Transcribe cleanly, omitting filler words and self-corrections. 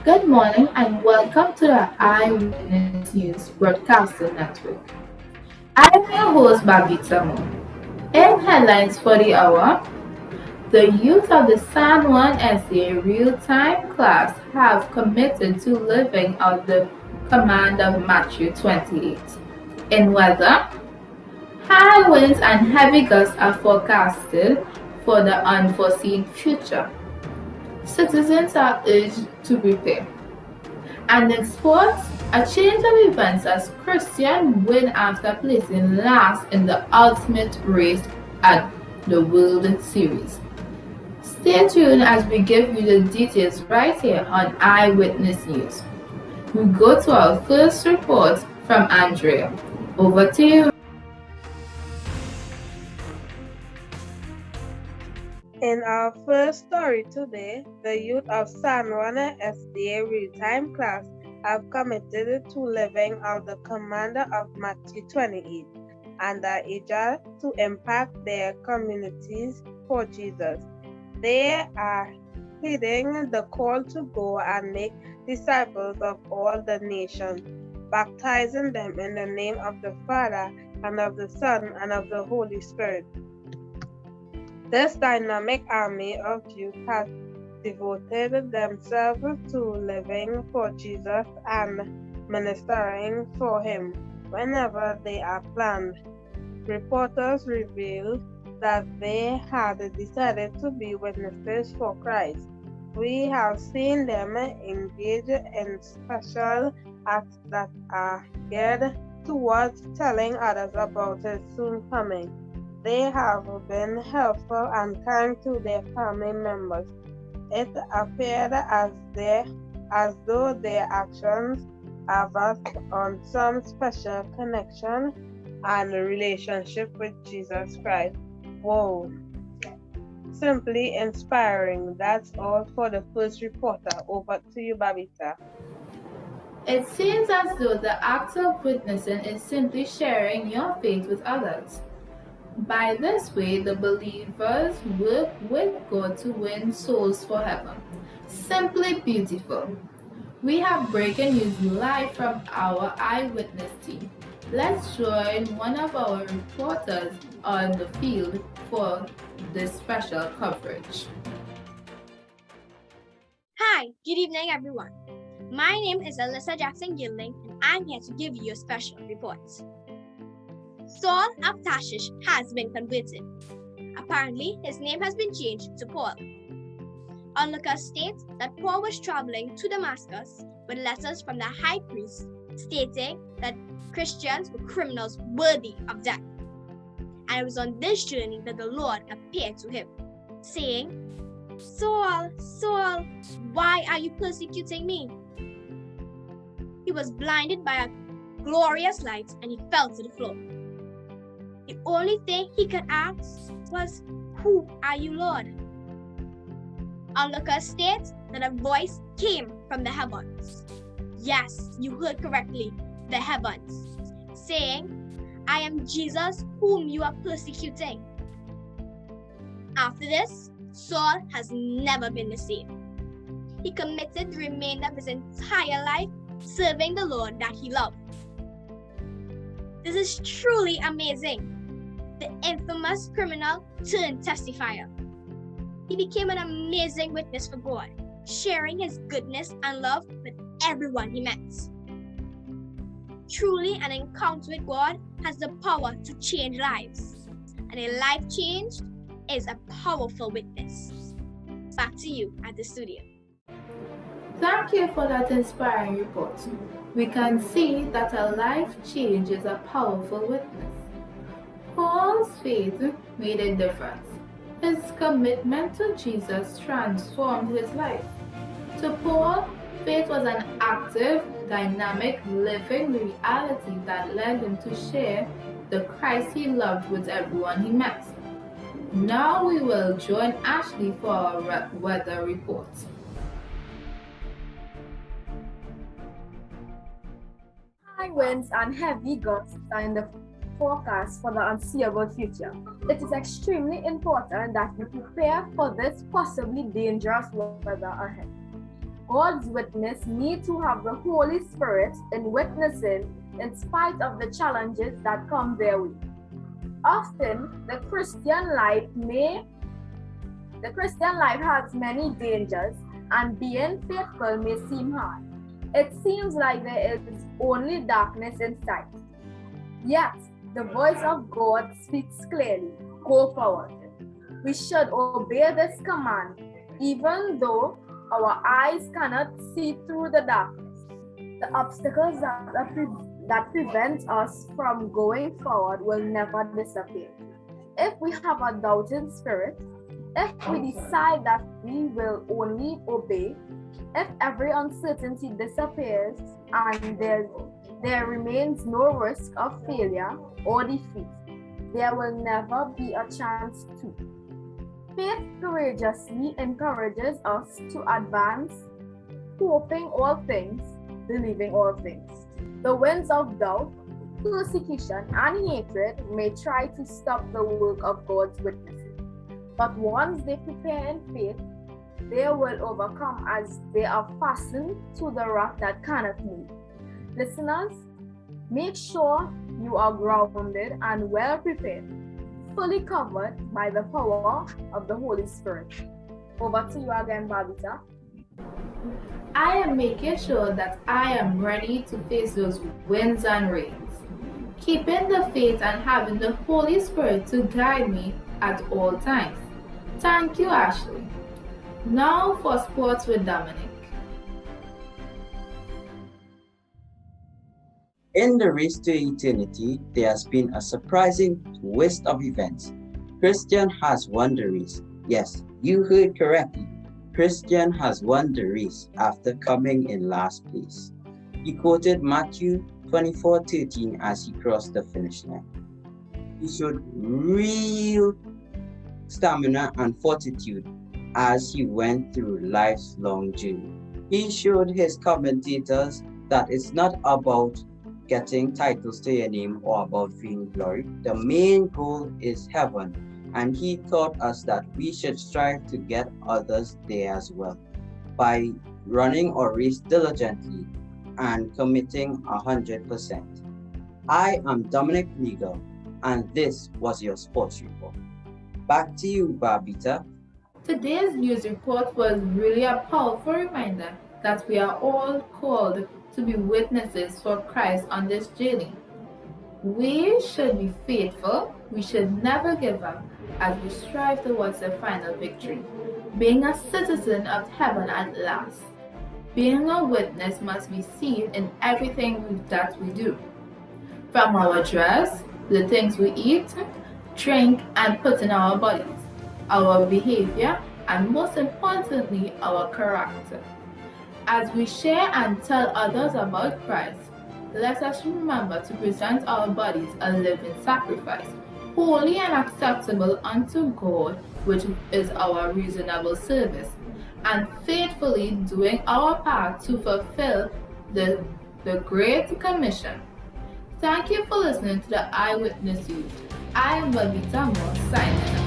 Good morning and welcome to the Eyewitness News Broadcasting Network. I'm your host Barbeeta. In headlines for the hour, the youth of the San Juan SDA Real Time class have committed to living out the command of Matthew 28. In weather, high winds and heavy gusts are forecasted for the unforeseen future. Citizens are urged to prepare. And in sports, a change of events as Christian win after placing last in the ultimate race at the World Series. Stay tuned as we give you the details right here on Eyewitness News. We go to our first report from Andrea. Over to you. In our first story today, the youth of San Juan SDA Real-Time class have committed to living out the command of Matthew 28 and are eager to impact their communities for Jesus. They are heeding the call to go and make disciples of all the nations, baptizing them in the name of the Father and of the Son and of the Holy Spirit. This dynamic army of youth has devoted themselves to living for Jesus and ministering for Him whenever they are planned. Reporters reveal that they had decided to be witnesses for Christ. We have seen them engage in special acts that are geared towards telling others about His soon coming. They have been helpful and kind to their family members. It appeared as though their actions are based on some special connection and relationship with Jesus Christ. Whoa! Simply inspiring. That's all for the first reporter. Over to you, Barbeeta. It seems as though the act of witnessing is simply sharing your faith with others. By this way, the believers work with God to win souls for heaven. Simply beautiful. We have breaking news live from our eyewitness team. Let's join one of our reporters on the field for this special coverage. Hi, good evening everyone. My name is Alyssa Jackson-Gilding and I'm here to give you a special report. Saul of Tarshish has been converted. Apparently, his name has been changed to Paul. Onlookers state that Paul was traveling to Damascus with letters from the high priest stating that Christians were criminals worthy of death. And it was on this journey that the Lord appeared to him, saying, Saul, Saul, why are you persecuting me? He was blinded by a glorious light and he fell to the floor. The only thing he could ask was, Who are you, Lord? Onlookers state that a voice came from the heavens. Yes, you heard correctly, the heavens, saying, I am Jesus whom you are persecuting. After this, Saul has never been the same. He committed the remainder of his entire life serving the Lord that he loved. This is truly amazing. The infamous criminal turned testifier. He became an amazing witness for God, sharing his goodness and love with everyone he met. Truly, an encounter with God has the power to change lives, and a life changed is a powerful witness. Back to you at the studio. Thank you for that inspiring report. We can see that a life change is a powerful witness. Paul's faith made a difference. His commitment to Jesus transformed his life. To Paul, faith was an active, dynamic, living reality that led him to share the Christ he loved with everyone he met. Now we will join Ashley for our weather report. High winds and heavy gusts are in the forecast for the unseeable future. It is extremely important that we prepare for this possibly dangerous weather ahead. God's witness need to have the Holy Spirit in witnessing in spite of the challenges that come their way. Often, the Christian life has many dangers, and being faithful may seem hard. It seems like there is only darkness in sight. Yet, the voice of God speaks clearly. Go forward. We should obey this command, even though our eyes cannot see through the darkness. The obstacles that prevent us from going forward will never disappear. If we have a doubting spirit, if we decide that we will only obey, if every uncertainty disappears and there remains no risk of failure or defeat, there will never be a chance to. Faith courageously encourages us to advance, hoping all things, believing all things. The winds of doubt, persecution, and hatred may try to stop the work of God's witnesses. But once they prepare in faith, they will overcome as they are fastened to the rock that cannot move. Listeners, make sure you are grounded and well prepared, fully covered by the power of the Holy Spirit. Over to you again, Barbeeta. I am making sure that I am ready to face those winds and rains, keeping the faith and having the Holy Spirit to guide me at all times. Thank you, Ashley. Now for sports with Dominick. In the race to eternity, there has been a surprising twist of events. Christian has won the race. Yes, you heard correctly. Christian has won the race after coming in last place. He quoted Matthew 24:13 as he crossed the finish line. He showed real stamina and fortitude as he went through life's long journey. He showed his commentators that it's not about getting titles to your name or about vain glory. The main goal is heaven, and he taught us that we should strive to get others there as well by running our race diligently and committing 100%. I am Dominick Legall, and this was your sports report. Back to you, Barbeeta. Today's news report was really a powerful reminder that we are all called to be witnesses for Christ on this journey. We should be faithful, we should never give up as we strive towards the final victory, being a citizen of heaven at last. Being a witness must be seen in everything that we do, from our dress, the things we eat, drink, and put in our bodies, our behavior, and most importantly, our character. As we share and tell others about Christ, let us remember to present our bodies a living sacrifice, holy and acceptable unto God, which is our reasonable service, and faithfully doing our part to fulfill the Great Commission. Thank you for listening to the Eyewitness News. I am Barbeeta signing off.